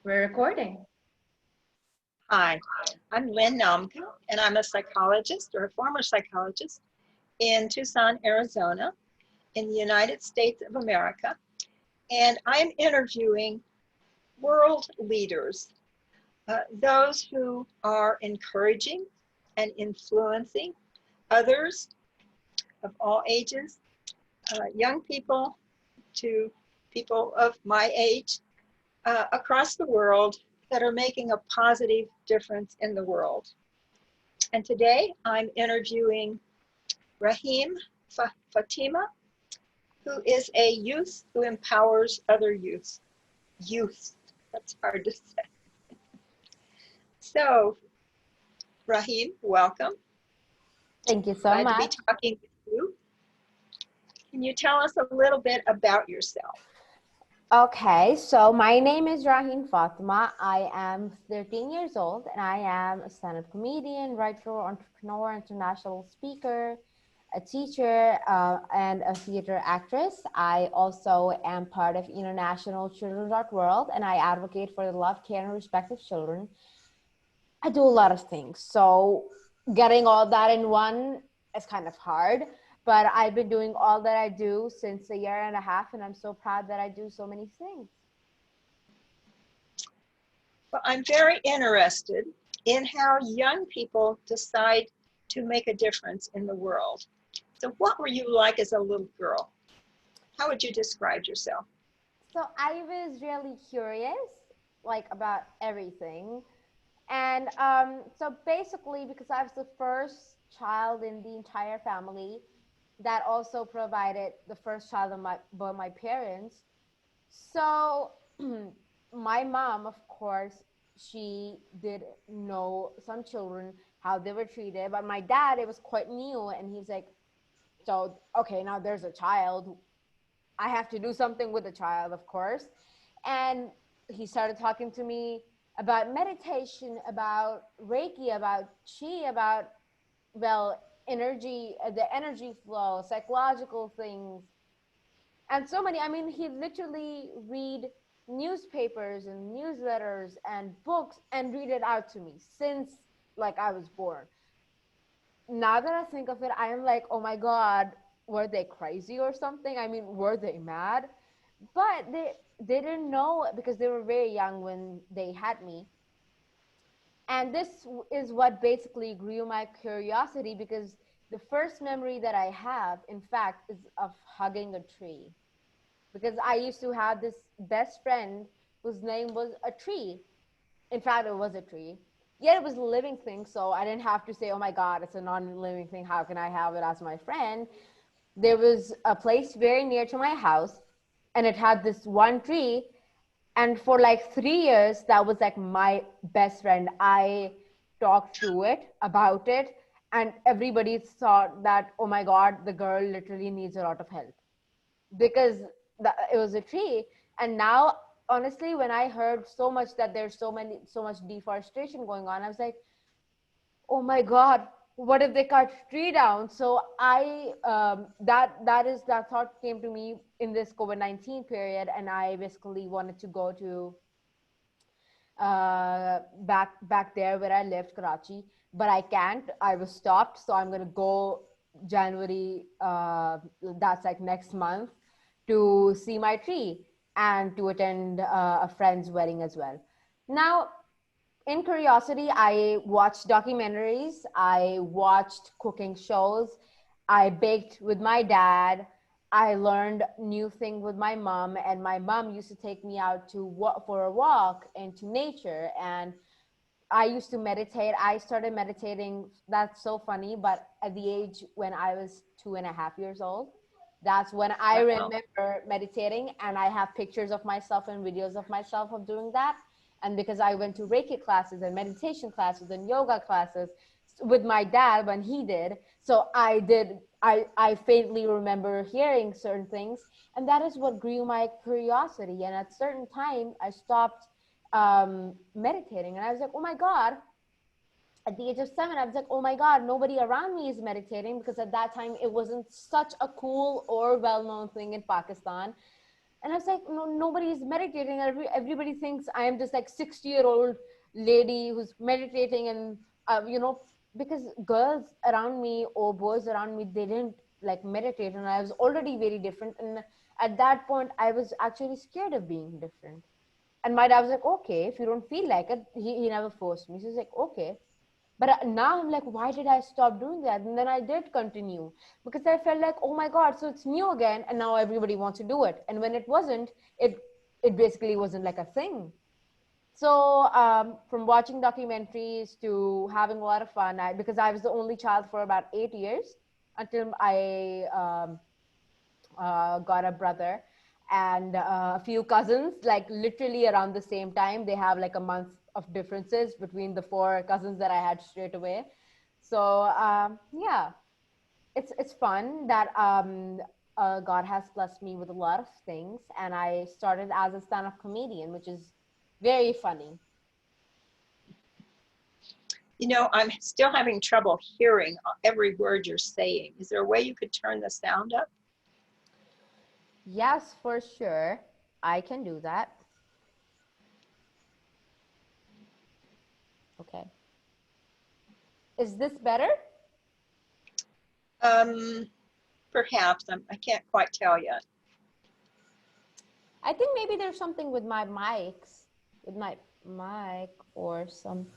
We're recording. Hi, I'm Lynne Namka, and I'm a psychologist or a former psychologist in Tucson, Arizona, in the United States of America. And I'm interviewing world leaders, those who are encouraging and influencing others of all ages, young people to people of my age, across the world that are making a positive difference in the world. And today I'm interviewing Raheen Fatima, who is a youth who empowers other youth. Youth, that's hard to say. So, Raheen, welcome. Thank you so Glad much. to be talking with you. Can you tell us a little bit about yourself? Okay, so my name is Raheen Fatima. I am 13 years old and I am a stand-up comedian, writer, entrepreneur, international speaker, a teacher, and a theater actress. I also am part of International Children's.World and I advocate for the love, care, and respect of children. I do a lot of things. So getting all that in one is kind of hard. But I've been doing all that I do since a year and a half, and I'm so proud that I do so many things. Well, I'm very interested in how young people decide to make a difference in the world. So what were you like as a little girl? How would you describe yourself? So I was really curious, like about everything. And so basically, because I was the first child in the entire family, that also provided the first child of my parents. So my mom, of course, she did know some children, how they were treated. But my dad, it was quite new. And he's like, so, okay, now there's a child. I have to do something with the child, of course. And he started talking to me about meditation, about Reiki, about Chi, about, well, energy, the energy flow, psychological things, and so many. I mean, he literally read newspapers and newsletters and books and read it out to me since like I was born. Now that I think of it, I am like, oh my God, were they crazy or something? I mean, were they mad? But they didn't know because they were very young when they had me. And this is what basically grew my curiosity, because the first memory that I have, in fact, is of hugging a tree. Because I used to have this best friend whose name was a tree. In fact, it was a tree. Yet it was a living thing, so I didn't have to say, oh my God, it's a non-living thing. How can I have it as my friend? There was a place very near to my house, and it had this one tree. And for like 3 years, that was like my best friend. I talked to it about it, and everybody thought that, oh my God, the girl literally needs a lot of help, because it was a tree. And now, honestly, when I heard so much that there's so much deforestation going on, I was like, oh my God, what if they cut tree down? So that thought came to me in this COVID-19 period, and I basically wanted to go to back there where I lived, Karachi, but I can't. I was stopped, so I'm gonna go January. That's like next month, to see my tree and to attend a friend's wedding as well. Now, in curiosity, I watched documentaries, I watched cooking shows, I baked with my dad, I learned new things with my mom, and my mom used to take me out for a walk into nature. And I used to meditate. I started meditating. That's so funny, but at the age when I was 2.5 years old, that's when I remember meditating, and I have pictures of myself and videos of myself of doing that. And because I went to Reiki classes and meditation classes and yoga classes with my dad when he did, so I faintly remember hearing certain things, and that is what grew my curiosity. And at a certain time, I stopped meditating, and I was like, oh my God. At the age of 7, I was like, oh my God, nobody around me is meditating, because at that time it wasn't such a cool or well-known thing in Pakistan. And I was like, no, nobody is meditating. Everybody thinks I am just like 60-year-old lady who's meditating. And, because girls around me or boys around me, they didn't like meditate. And I was already very different. And at that point, I was actually scared of being different. And my dad was like, okay, if you don't feel like it, he never forced me. So he's like, okay. But now I'm like, why did I stop doing that? And then I did continue because I felt like, oh my God, so it's new again. And now everybody wants to do it. And when it wasn't, it basically wasn't like a thing. So from watching documentaries to having a lot of fun, because I was the only child for about 8 years until I got a brother and a few cousins, like literally around the same time. They have like a month of differences between the four cousins that I had straight away. So yeah, it's fun that God has blessed me with a lot of things, and I started as a stand-up comedian, which is very funny. You know, I'm still having trouble hearing every word you're saying. Is there a way you could turn the sound up? Yes, for sure, I can do that. Okay, is this better? Perhaps. I can't quite tell yet. I think maybe there's something with my mics, with my mic or something.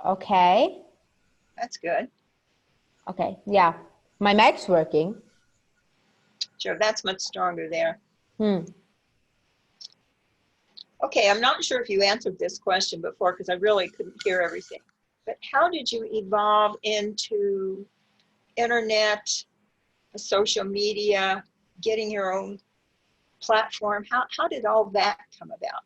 Okay. That's good. Okay. Yeah. My mic's working. Sure, that's much stronger there. Hmm. Okay, I'm not sure if you answered this question before because I really couldn't hear everything. But how did you evolve into internet, social media, getting your own platform? How did all that come about?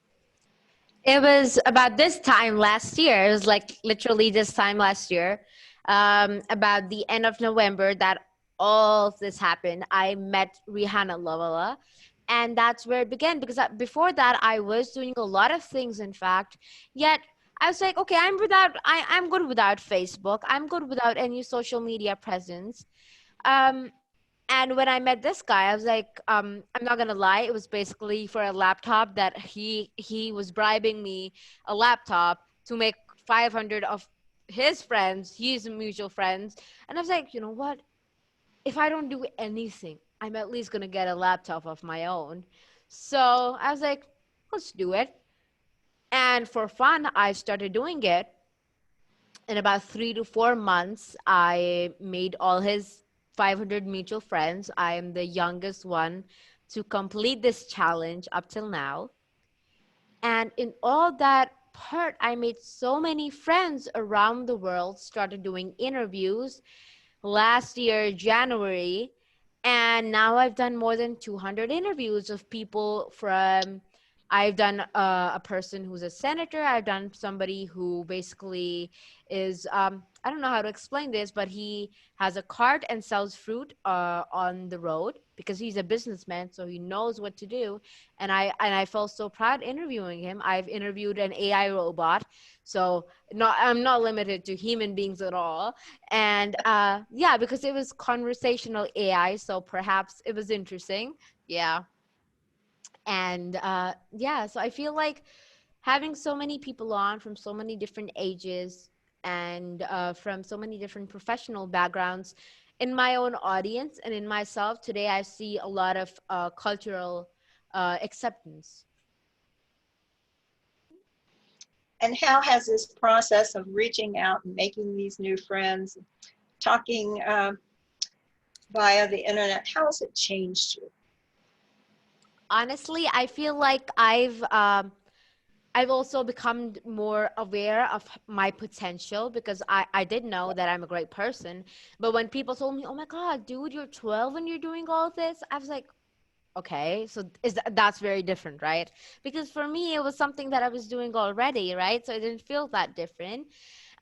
It was about this time last year. It was like literally this time last year, about the end of November, that all of this happened. I met Rihanna Lovala, and that's where it began. Because before that, I was doing a lot of things, in fact. Yet I was like, okay, I'm good without Facebook. I'm good without any social media presence. Um, and when I met this guy, I was like, I'm not gonna lie, it was basically for a laptop that he was bribing me a laptop to make 500 of his friends, his mutual friends. And I was like, you know what? If I don't do anything, I'm at least gonna get a laptop of my own. So I was like, let's do it. And for fun, I started doing it. In about 3 to 4 months, I made all his 500 mutual friends. I am the youngest one to complete this challenge up till now. And in all that part, I made so many friends around the world, started doing interviews last year, January. And now I've done more than 200 interviews of people from, I've done a person who's a senator. I've done somebody who basically is, I don't know how to explain this, but he has a cart and sells fruit on the road because he's a businessman, so he knows what to do. And I felt so proud interviewing him. I've interviewed an AI robot, so I'm not limited to human beings at all. And yeah, because it was conversational AI, so perhaps it was interesting. Yeah. And yeah, so I feel like having so many people on from so many different ages and from so many different professional backgrounds in my own audience and in myself today, I see a lot of cultural acceptance. And how has this process of reaching out and making these new friends, talking via the internet, how has it changed you? Honestly, I feel like I've also become more aware of my potential because I did know that I'm a great person. But when people told me, oh my God, dude, you're 12 and you're doing all this, I was like, okay, so that's very different, right? Because for me, it was something that I was doing already, right? So it didn't feel that different.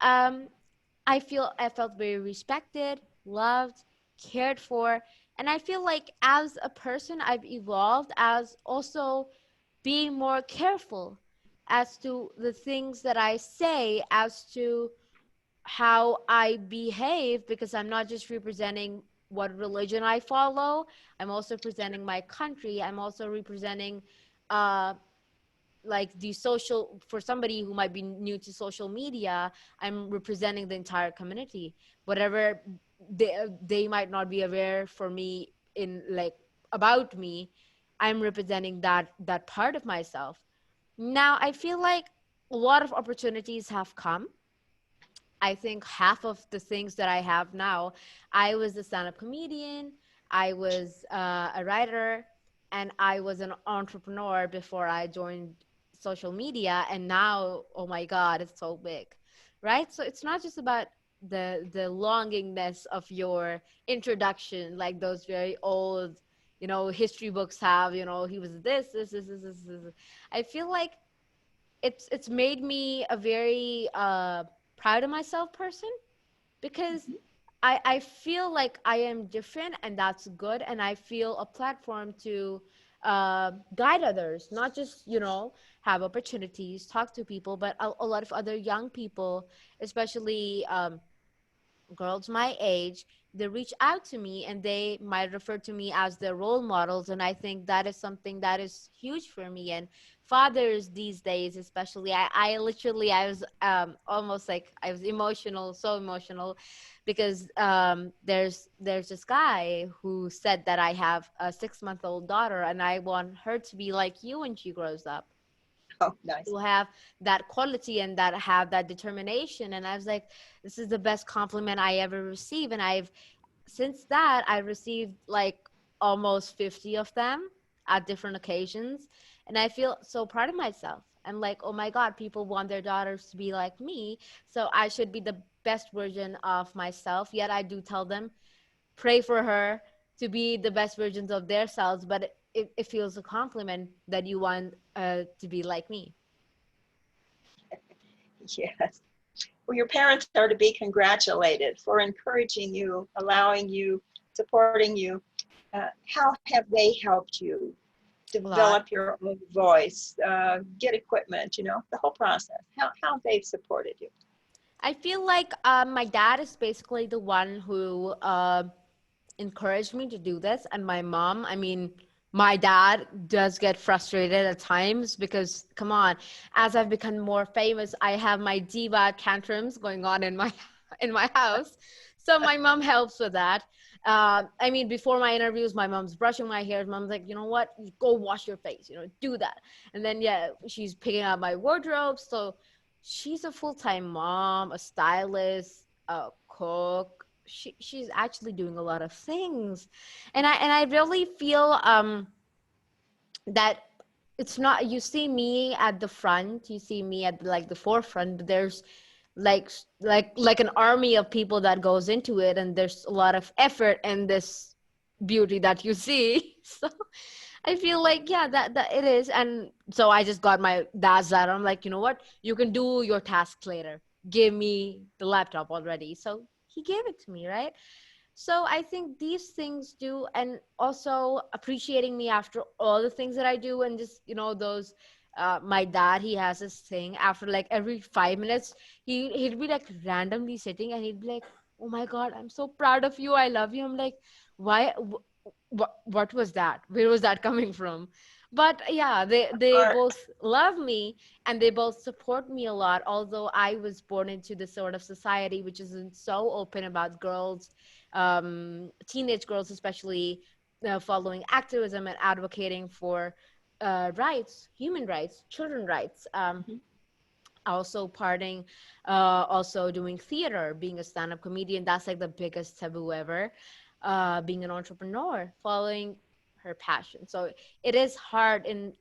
Um, I felt very respected, loved, cared for. And I feel like as a person, I've evolved as also being more careful as to the things that I say, as to how I behave, because I'm not just representing what religion I follow. I'm also presenting my country. I'm also representing uh like the social, for somebody who might be new to social media, I'm representing the entire community. Whatever they might not be aware for me in like about me, I'm representing that part of myself. Now I feel like a lot of opportunities have come. I think half of the things that I have now, I was a stand-up comedian, I was a writer, and I was an entrepreneur before I joined social media. And now, oh my God, it's so big, right? So it's not just about the longingness of your introduction, like those very old, history books have. He was this. I feel like it's made me a very proud of myself person, because Mhm. I feel like I am different, and that's good. And I feel a platform to guide others, not just, have opportunities, talk to people, but a lot of other young people, especially girls my age, they reach out to me and they might refer to me as their role models. And I think that is something that is huge for me. And fathers these days, especially, I literally, I was almost like, I was emotional, so emotional, because there's this guy who said that I have a 6-month-old daughter, and I want her to be like you when she grows up, Oh, nice. to have that quality and that have that determination. And I was like, this is the best compliment I ever received. And I've since that I received like almost 50 of them at different occasions. And I feel so proud of myself. I'm like, oh my God, people want their daughters to be like me, so I should be the best version of myself. Yet I do tell them, pray for her to be the best versions of their selves. But it feels a compliment that you want to be like me. Yes. Well, your parents are to be congratulated for encouraging you, allowing you, supporting you. How have they helped you A lot. develop your own voice, get equipment, the whole process? How they've supported you? I feel like my dad is basically the one who encouraged me to do this. And my mom, I mean, my dad does get frustrated at times because, come on, as I've become more famous, I have my diva tantrums going on in my in my house. So my mom helps with that. I mean, before my interviews, my mom's brushing my hair. Mom's like, you know what? Go wash your face. Do that. And then yeah, she's picking up my wardrobe. So she's a full-time mom, a stylist, a cook. She's actually doing a lot of things. And I really feel that it's not, you see me at the front, you see me at like the forefront, but there's like an army of people that goes into it, and there's a lot of effort in this beauty that you see. So I feel like, yeah, that it is. And so I just got my dad's letter. I'm like, you know what? You can do your tasks later. Give me the laptop already. So he gave it to me, right? So I think these things do, and also appreciating me after all the things that I do, and just, those. My dad, he has this thing. After like every 5 minutes, he'd be like randomly sitting, and he'd be like, "Oh my God, I'm so proud of you. I love you." I'm like, "Why? What was that? Where was that coming from?" But yeah, they Art. both love me, and they both support me a lot. Although I was born into this sort of society which isn't so open about girls, teenage girls especially, following activism and advocating for rights, human rights, children rights. Mhm. Also parting, also doing theater, being a stand-up comedian. That's like the biggest taboo ever. Being an entrepreneur, following her passion. So it is hard in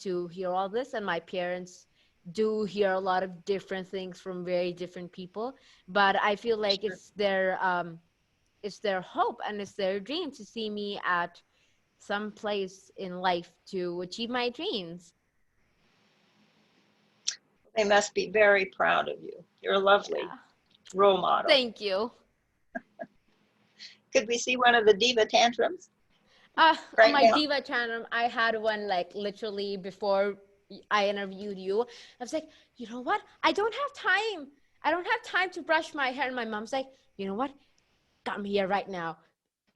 to hear all this. And my parents do hear a lot of different things from very different people. But I feel like Sure. it's their hope and it's their dream to see me at some place in life to achieve my dreams. They must be very proud of you. You're a lovely Yeah. role model. Thank you. Could we see one of the diva tantrums On right my now? diva channel, I had one like literally before I interviewed you. I was like, you know what? I don't have time. I don't have time to brush my hair. And my mom's like, you know what? Come here right now.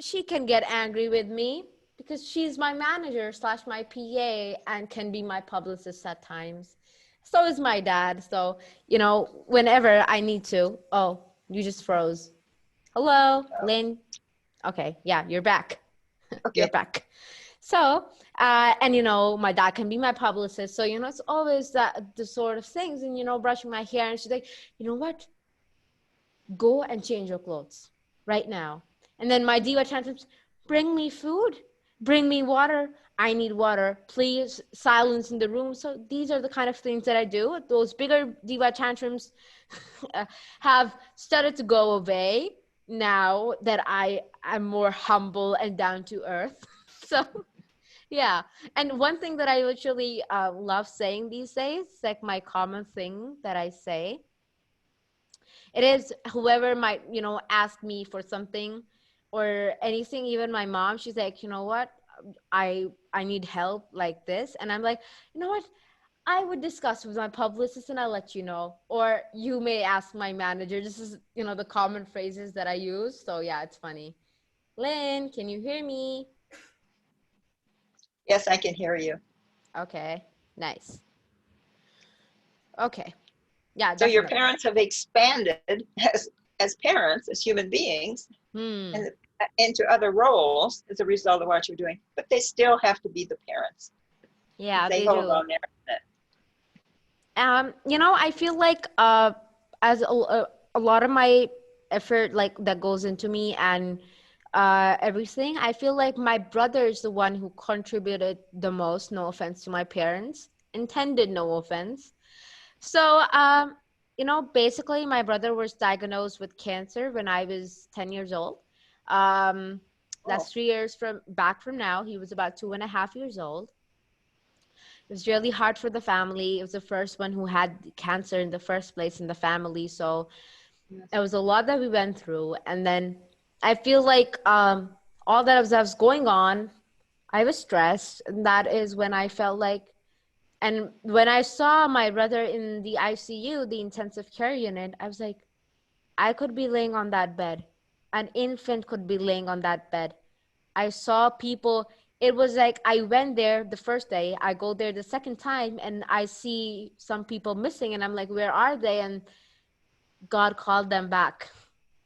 She can get angry with me because she's my manager slash my PA and can be my publicist at times. So is my dad. So, whenever I need to, oh, you just froze. Hello, Lynn. Okay, yeah, you're back. You're Okay. back. So, and my dad can be my publicist. So, it's always the sort of things, and brushing my hair. And she's like, you know what? Go and change your clothes right now. And then my diva tantrums, bring me food, bring me water. I need water. Please silence in the room. So these are the kind of things that I do. Those bigger diva tantrums have started to go away now that I am more humble and down to earth. So yeah. And one thing that I literally love saying these days, like my common thing that I say, it is whoever might, ask me for something or anything, even my mom, she's like, you know what? I need help like this. And I'm like, you know what? I would discuss with my publicist and I'll let you know. Or you may ask my manager. This is, the common phrases that I use. So yeah, it's funny. Lynn, can you hear me? Yes, I can hear you. Okay, nice. Okay. Yeah, So your definitely. parents have expanded as parents, as human beings, Hmm. and into other roles as a result of what you're doing. But they still have to be the parents because Yeah, they they hold do. on there. I feel like as a lot of my effort like that goes into me and everything, I feel like my brother is the one who contributed the most. No offense to my parents, intended no offense. So basically my brother was diagnosed with cancer when I was 10 years old. Um, Oh, that's 3 years from back from now. He was about 2.5 years old. It was really hard for the family. It was the first one who had cancer in the first place in the family. So yes. it was a lot that we went through. And then I feel like all that was going on, I was stressed. And that is when I felt like, and when I saw my brother in the ICU, the intensive care unit, I was like, I could be laying on that bed. An infant could be laying on that bed. I saw people. It was like I went there the first day, I go there the second time, and I see some people missing, and I'm like, where are they? And God called them back.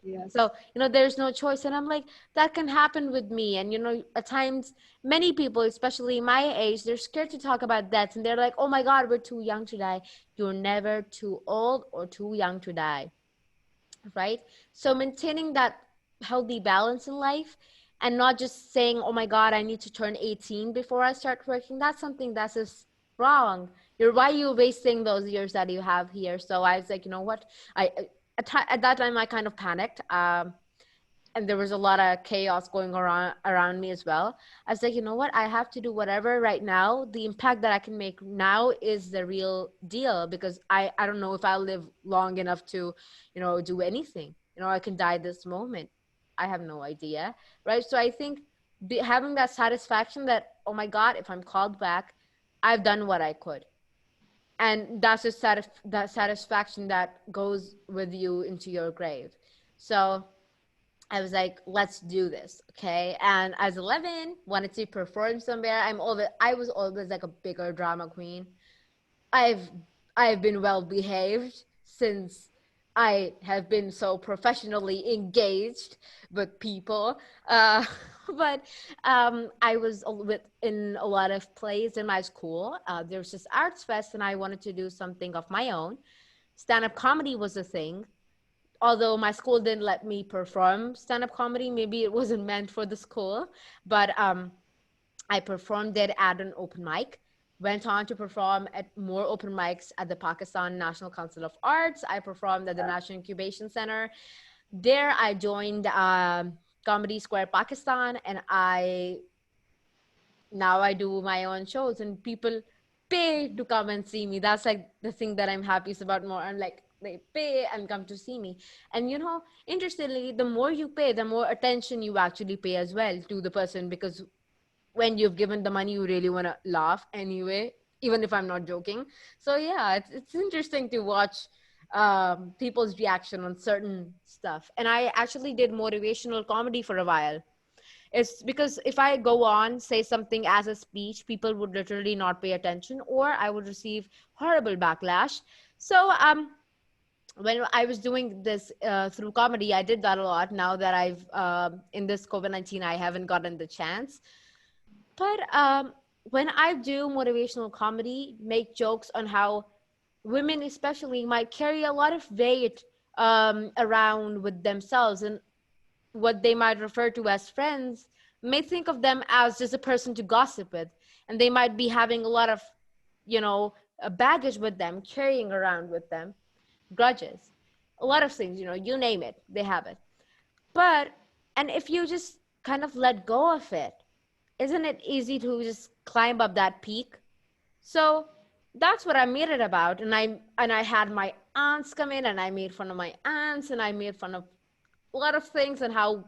Yes. So, there's no choice. And I'm like, that can happen with me. And, at times, many people, especially my age, they're scared to talk about death. And they're like, oh my God, we're too young to die. You're never too old or too young to die, right? So maintaining that healthy balance in life and not just saying, oh my God, I need to turn 18 before I start working. That's something that's just wrong. Why are you wasting those years that you have here? So I was like, you know what? At that time, I kind of panicked. And there was a lot of chaos going around me as well. I was like, you know what? I have to do whatever right now. The impact that I can make now is the real deal because I don't know if I'll live long enough to, do anything. I can die this moment. I have no idea, right? So I think having that satisfaction that, oh my God, if I'm called back, I've done what I could. And that's just that satisfaction that goes with you into your grave. So I was like, let's do this, okay? And I was 11, wanted to perform somewhere. I was always like a bigger drama queen. I've I've been well behaved since I have been so professionally engaged with people. But I was in a lot of plays in my school. There was this arts fest, and I wanted to do something of my own. Stand-up comedy was a thing, although my school didn't let me perform stand-up comedy. Maybe it wasn't meant for the school, but I performed it at an open mic, went on to perform at more open mics at the Pakistan National Council of Arts. I performed at the National Incubation Center. There I joined Comedy Square Pakistan, and now I do my own shows, and people pay to come and see me. That's like the thing that I'm happiest about more. I'm like, they pay and come to see me. And interestingly, the more you pay, the more attention you actually pay as well to the person, because when you've given the money, you really want to laugh anyway, even if I'm not joking. So yeah, it's interesting to watch people's reaction on certain stuff. And I actually did motivational comedy for a while. It's because if I go on, say something as a speech, people would literally not pay attention, or I would receive horrible backlash. So when I was doing this through comedy, I did that a lot. Now that I've in this COVID-19, I haven't gotten the chance. But when I do motivational comedy, make jokes on how women especially might carry a lot of weight around with themselves, and what they might refer to as friends may think of them as just a person to gossip with, and they might be having a lot of, you know, baggage with them, carrying around with them, grudges, a lot of things, you know, you name it, they have it. But, and if you just kind of let go of it, isn't it easy to just climb up that peak? So that's what I made it about. And I had my aunts come in, and I made fun of my aunts, and I made fun of a lot of things, and how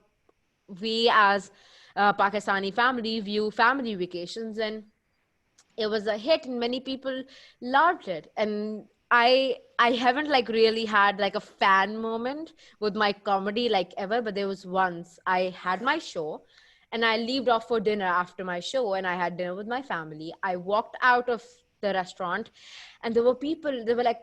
we as a Pakistani family view family vacations. And it was a hit, and many people loved it. And I haven't like really had like a fan moment with my comedy like ever, but there was once I had my show, and I left off for dinner after my show, and I had dinner with my family. I walked out of the restaurant, and there were people, they were like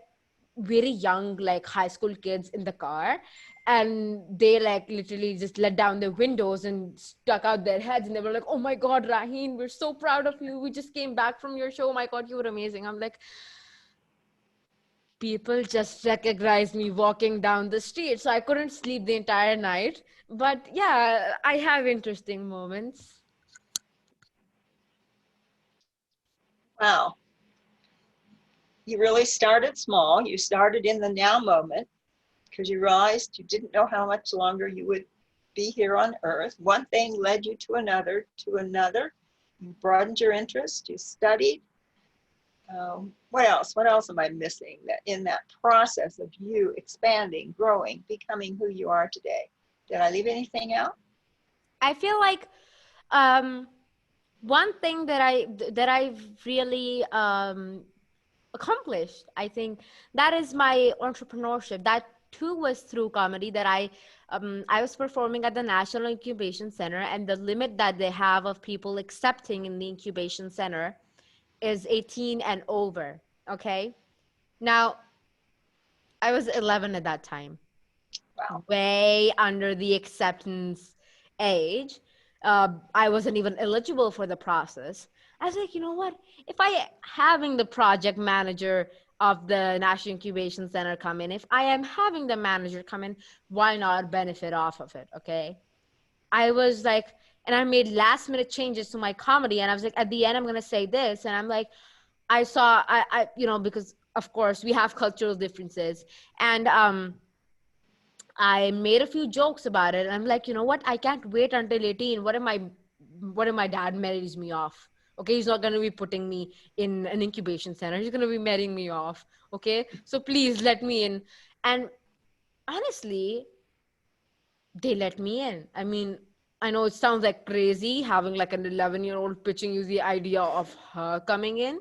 very young, like high school kids in the car, and they like literally just let down their windows and stuck out their heads, and they were like, "Oh my god, Raheen, we're so proud of you, we just came back from your show, oh my god, you were amazing." I'm like, people just recognized me walking down the street, so I couldn't sleep the entire night. But yeah, I have interesting moments. Wow. You really started small. You started in the now moment because you realized you didn't know how much longer you would be here on earth. One thing led you to another, to another. You broadened your interest, you studied. What else? What else am I missing that in that process of you expanding, growing, becoming who you are today? Did I leave anything out? I feel like um one thing that I've really accomplished, I think, that is my entrepreneurship. That too was through comedy. That I was performing at the National Incubation Center, and the limit that they have of people accepting in the incubation center is 18 and over. Okay, now I was 11 at that time, Wow. way under the acceptance age. I wasn't even eligible for the process. I was like, you know what? If I having the project manager of the National Incubation Center come in, if I am having the manager come in, why not benefit off of it? Okay. I was like, and I made last minute changes to my comedy, and I was like, at the end, I'm gonna say this, and I'm like, you know, because of course we have cultural differences, and I made a few jokes about it. And I'm like, you know what? I can't wait until 18. What if my dad marries me off? Okay, he's not going to be putting me in an incubation center. He's going to be marrying me off. Okay, so please let me in. And honestly, they let me in. I mean, I know it sounds like crazy having like an 11-year-old pitching you the idea of her coming in.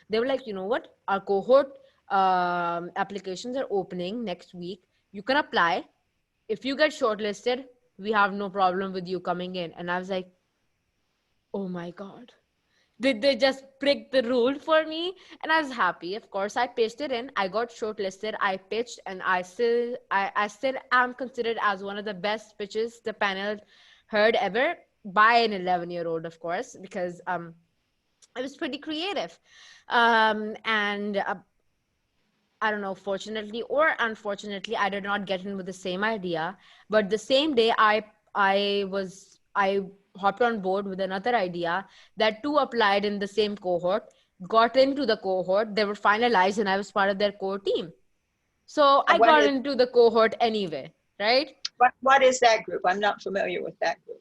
They were like, you know what? Our cohort applications are opening next week. You can apply. If you get shortlisted, we have no problem with you coming in. And I was like, oh my God. Did they just break the rule for me? And I was happy. Of course, I pitched it in. I got shortlisted. I pitched, and I still am considered as one of the best pitches the panel heard ever by an 11-year-old, of course, because it was pretty creative. And I don't know, fortunately or unfortunately, I did not get in with the same idea. But the same day, I hopped on board with another idea that too applied in the same cohort, got into the cohort, they were finalized, and I was part of their core team. So I What got is into the cohort anyway, right? what is that group? I'm not familiar with that group.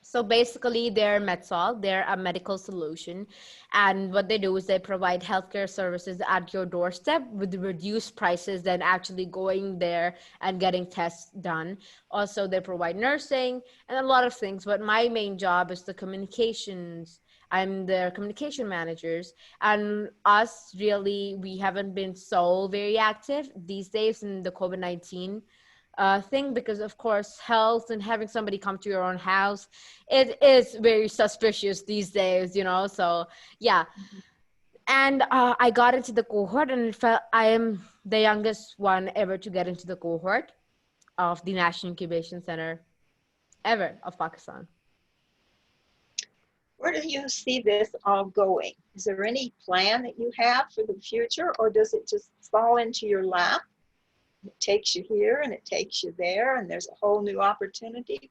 So basically, they're MedSol, they're a medical solution. And what they do is they provide healthcare services at your doorstep with reduced prices than actually going there and getting tests done. Also, they provide nursing and a lot of things. But my main job is the communications I'm their communication managers. And us, really, we haven't been so very active these days in the COVID-19 thing, because of course health and having somebody come to your own house, it is very suspicious these days, you know. So yeah. And I got into the cohort, and it felt I am the youngest one ever to get into the cohort of the National Incubation Center ever of Pakistan. Where do you see this all going? Is there any plan that you have for the future, or does it just fall into your lap? It takes you here and it takes you there, and there's a whole new opportunity.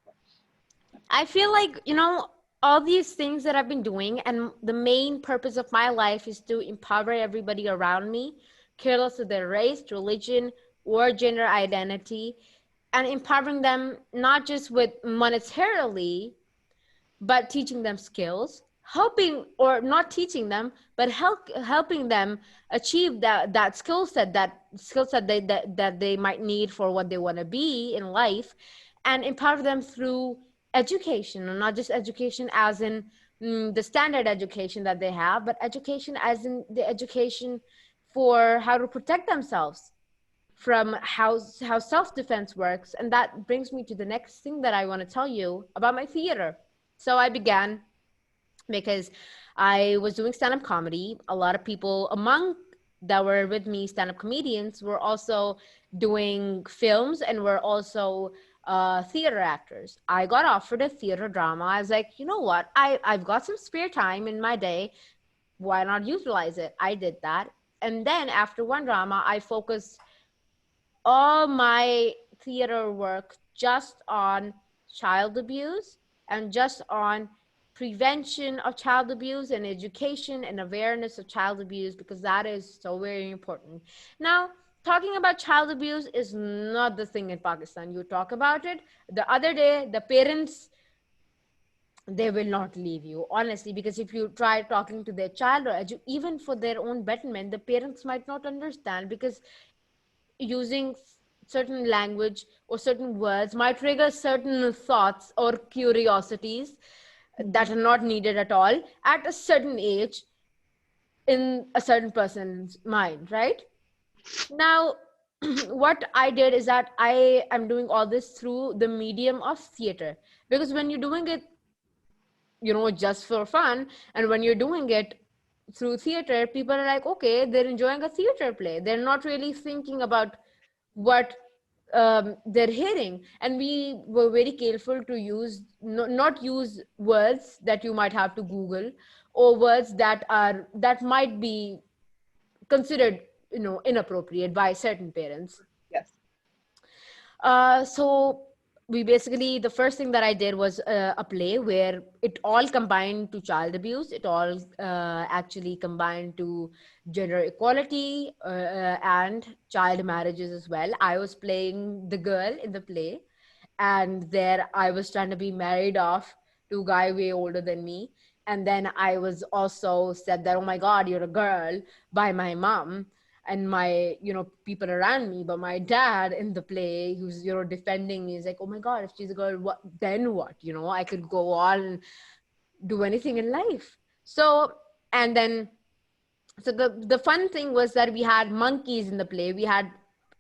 I feel like, you know, all these things that I've been doing, and the main purpose of my life is to empower everybody around me, regardless of their race, religion, or gender identity, and empowering them not just with monetarily, but teaching them skills, helping, or not teaching them, but helping them achieve that skill set that they might need for what they want to be in life, and empower them through education, and not just education as in the standard education that they have, but education as in the education for how to protect themselves from how self-defense works. And that brings me to the next thing that I want to tell you about my theater. So I began because I was doing stand-up comedy. A lot of people among that were with me, stand-up comedians, were also doing films and were also theater actors. I got offered a theater drama. I was like, you know what? I've got some spare time in my day. Why not utilize it? I did that. And then after one drama, I focused all my theater work just on child abuse and just on prevention of child abuse and education and awareness of child abuse, because that is so very important. Now, talking about child abuse is not the thing in Pakistan. You talk about it. The other day, the parents, they will not leave you, honestly, because if you try talking to their child, or even for their own betterment, the parents might not understand, because using certain language or certain words might trigger certain thoughts or curiosities that are not needed at all at a certain age in a certain person's mind, right? Now, what I did is that I am doing all this through the medium of theater, because when you're doing it, you know, just for fun, and when you're doing it through theater, people are like, okay, they're enjoying a theater play. They're not really thinking about what they're hearing. And we were very careful to use not use words that you might have to Google, or words that might be considered, you know, inappropriate by certain parents. Yes. So we basically, the first thing that I did was a play where it all combined to child abuse. It all actually combined to gender equality and child marriages as well. I was playing the girl in the play, and there I was trying to be married off to a guy way older than me. And then I was also said that, oh my God, you're a girl, by my mom and my, you know, people around me. But my dad in the play, who's, you know, defending me, is like, oh my God, if she's a girl, what then? What, you know, I could go on and do anything in life. So, and then, so the fun thing was that we had monkeys in the play. We had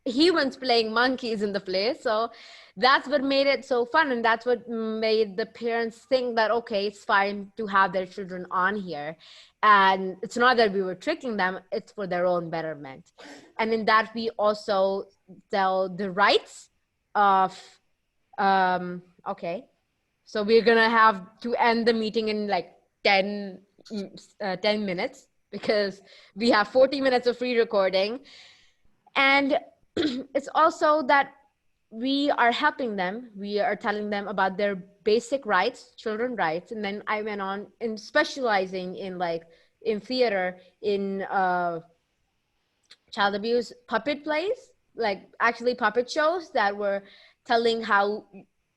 humans playing monkeys in the play. So that's what made it so fun, and that's what made the parents think that, okay, it's fine to have their children on here, and it's not that we were tricking them, it's for their own betterment. And in that, we also tell the rights of okay, so we're gonna have to end the meeting in like 10 minutes, because we have 40 minutes of free recording. And it's also that we are helping them. We are telling them about their basic rights, children rights. And then I went on in specializing in, like, in theater, in child abuse puppet plays, like actually puppet shows that were telling how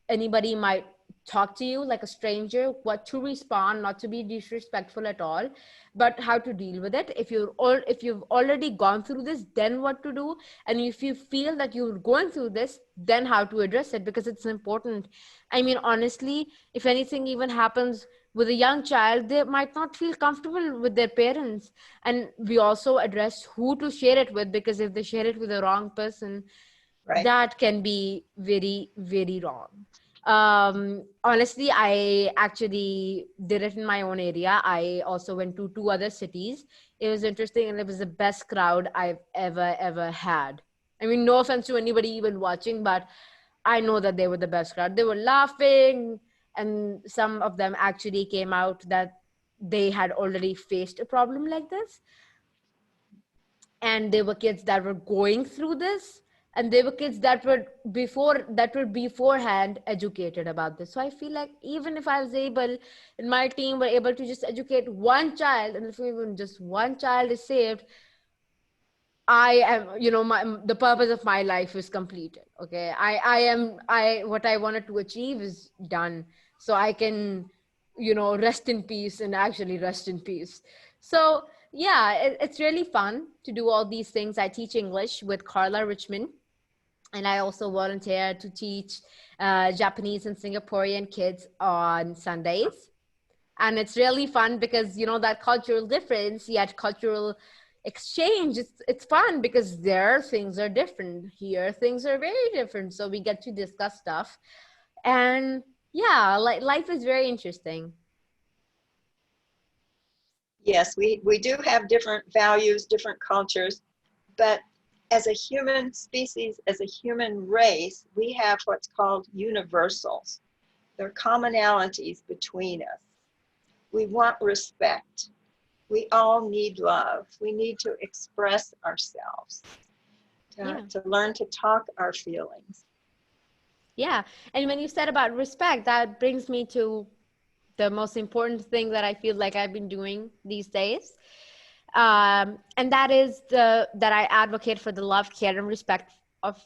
anybody might talk to you like a stranger, what to respond, not to be disrespectful at all, but how to deal with it. If you've already gone through this, then what to do. And if you feel that you're going through this, then how to address it, because it's important. I mean, honestly, if anything even happens with a young child, they might not feel comfortable with their parents. And we also address who to share it with, because if they share it with the wrong person, Right. that can be very, very wrong. Honestly, I actually did it in my own area. I also went to two other cities. It was interesting, and it was the best crowd I've ever had. I mean, no offense to anybody even watching, but I know that they were the best crowd. They were laughing, and some of them actually came out that they had already faced a problem like this, and they were kids that were going through this, and they were kids that were beforehand educated about this. So I feel like even if I was able, and my team were able to just educate one child, and if even just one child is saved, I am, the purpose of my life is completed. Okay. What I wanted to achieve is done. So I can, rest in peace, and actually rest in peace. So yeah, it's really fun to do all these things. I teach English with Carla Richmond, and I also volunteer to teach Japanese and Singaporean kids on Sundays. And it's really fun because that cultural difference, yet cultural exchange, it's fun because there things are different, here things are very different, so we get to discuss stuff. And yeah, like, life is very interesting. Yes, we do have different values, different cultures, but as a human species, as a human race, we have what's called universals. There are commonalities between us. We want respect. We all need love. We need to express ourselves, Yeah. to learn to talk our feelings. Yeah. And when you said about respect, that brings me to the most important thing that I feel like I've been doing these days. And that is that I advocate for the love, care, and respect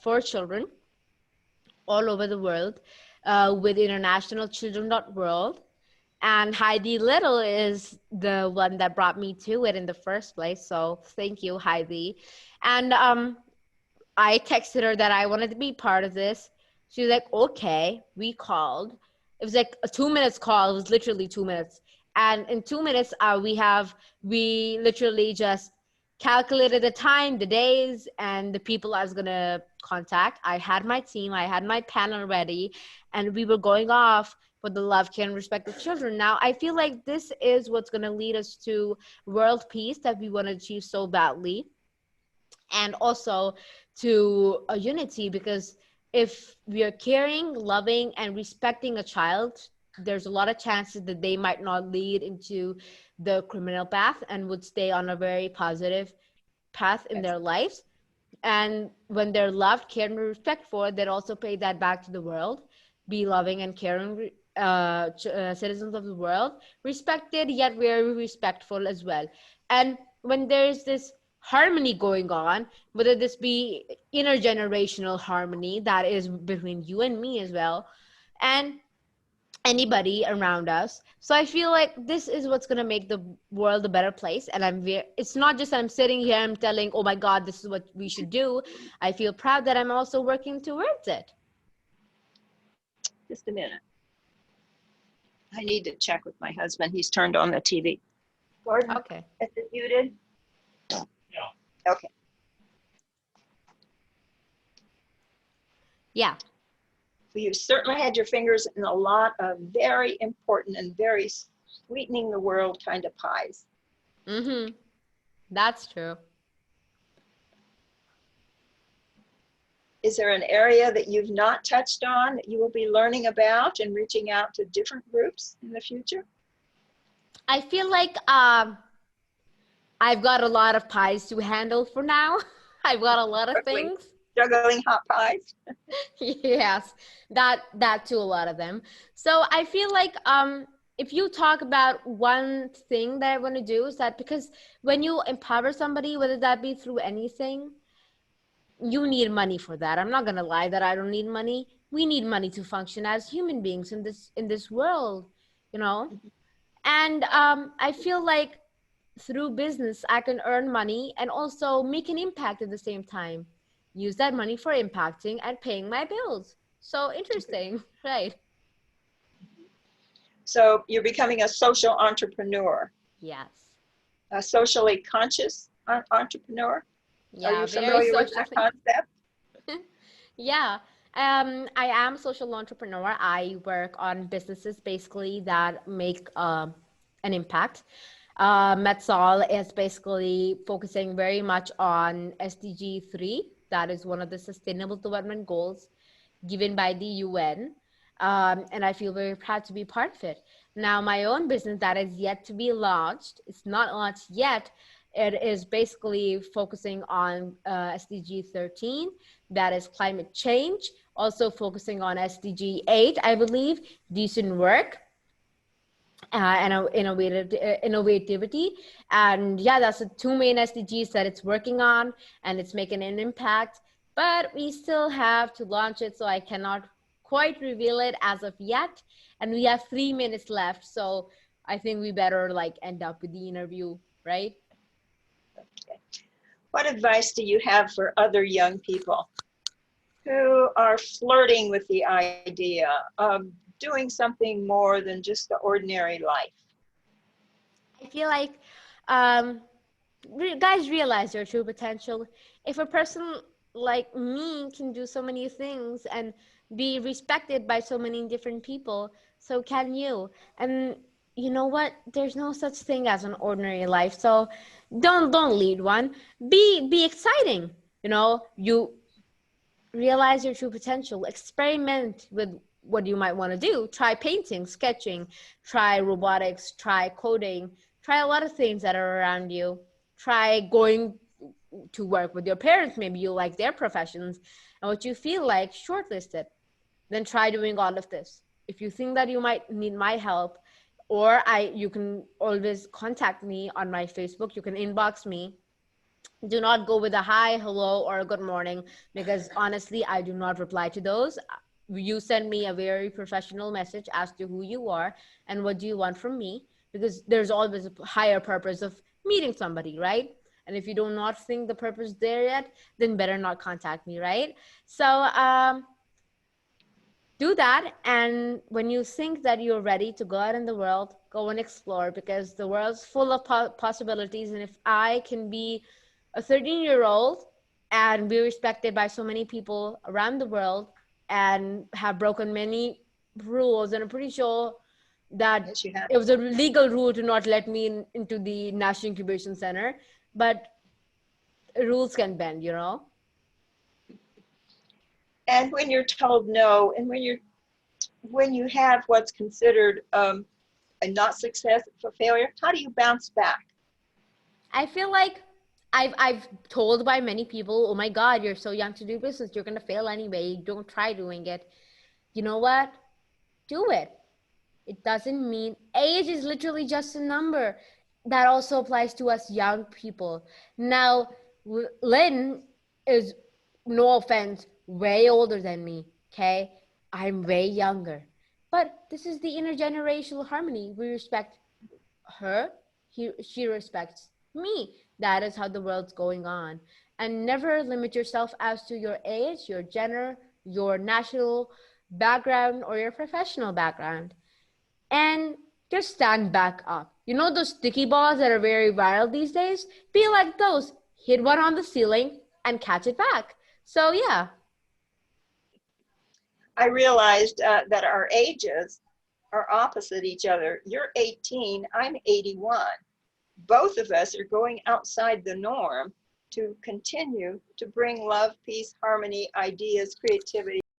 for children all over the world, with International Children.world. And Heidi Little is the one that brought me to it in the first place. So thank you, Heidi. And I texted her that I wanted to be part of this. She was like, okay. We called. It was like a 2 minutes call. It was literally 2 minutes. And in 2 minutes, we literally just calculated the time, the days, and the people I was going to contact. I had my team, I had my panel ready, and we were going off for the love, care, and respect of children. Now, I feel like this is what's going to lead us to world peace that we want to achieve so badly, and also to a unity, because if we are caring, loving, and respecting a child, there's a lot of chances that they might not lead into the criminal path and would stay on a very positive path in Yes. their lives. And when they're loved, cared, and respected for, they'd also pay that back to the world. Be loving and caring citizens of the world, respected yet very respectful as well. And when there's this harmony going on, whether this be intergenerational harmony that is between you and me as well, and anybody around us. So I feel like this is what's going to make the world a better place. And it's not just I'm sitting here, I'm telling, oh my God, this is what we should do. I feel proud that I'm also working towards it. Just a minute. I need to check with my husband. He's turned on the TV. Gordon, Okay. is it muted? Yeah. Okay. Yeah. So you certainly had your fingers in a lot of very important and very sweetening the world kind of pies. Mm-hmm. That's true. Is there an area that you've not touched on that you will be learning about and reaching out to different groups in the future? I feel like I've got a lot of pies to handle for now. I've got a lot of things. Juggling hot pies. Yes, that too, a lot of them. So I feel like if you talk about one thing that I want to do, is that because when you empower somebody, whether that be through anything, you need money for that. I'm not gonna lie that I don't need money. We need money to function as human beings in this world, you know. And I feel like through business, I can earn money and also make an impact at the same time. Use that money for impacting and paying my bills. So interesting, right? So you're becoming a social entrepreneur, Yes. a socially conscious entrepreneur. Are Yeah, you very familiar with that socially. concept? Yeah, I am a social entrepreneur. I work on businesses basically that make an impact. Metzal is basically focusing very much on SDG 3. That is one of the Sustainable Development Goals given by the UN. And I feel very proud to be part of it. Now, my own business that is yet to be launched, it's not launched yet. It is basically focusing on SDG 13, that is climate change, also focusing on SDG 8, I believe, decent work and innovativity. And yeah, that's the two main SDGs that it's working on, and it's making an impact. But we still have to launch it, so I cannot quite reveal it as of yet. And we have 3 minutes left, so I think we better like end up with the interview, right? What advice do you have for other young people who are flirting with the idea of doing something more than just the ordinary life? I feel like um, guys realize their true potential. If a person like me can do so many things and be respected by so many different people, so can you. And you know what? There's no such thing as an ordinary life. So don't lead one. Be exciting. You realize your true potential, experiment with what you might want to do, try painting, sketching, try robotics, try coding, try a lot of things that are around you, try going to work with your parents, maybe you like their professions and what you feel like, shortlist it, then try doing all of this. If you think that you might need my help, or you can always contact me on my Facebook, you can inbox me. Do not go with a hi, hello, or a good morning, because honestly, I do not reply to those. You send me a very professional message as to who you are and what do you want from me, because there's always a higher purpose of meeting somebody, right? And if you do not think the purpose there yet, then better not contact me, right? So do that. And when you think that you're ready to go out in the world, go and explore, because the world's full of possibilities. And if I can be a 13-year-old and be respected by so many people around the world and have broken many rules, and I'm pretty sure that Yes, you have. it was a legal rule to not let me into the National Incubation Center, but rules can bend. And when you're told no, and when you have what's considered a not success, a failure, how do you bounce back? I feel like I've told by many people, oh my God, you're so young to do business. You're gonna fail anyway. Don't try doing it. You know what? Do it. It doesn't mean age is literally just a number. That also applies to us young people. Now, Lynn is, no offense, way older than me. Okay, I'm way younger. But this is the intergenerational harmony. We respect her, she respects me. That is how the world's going on. And never limit yourself as to your age, your gender, your national background, or your professional background. And just stand back up. You know those sticky balls that are very viral these days? Be like those. Hit one on the ceiling and catch it back. So yeah. I realized that our ages are opposite each other. You're 18, I'm 81. Both of us are going outside the norm to continue to bring love, peace, harmony, ideas, creativity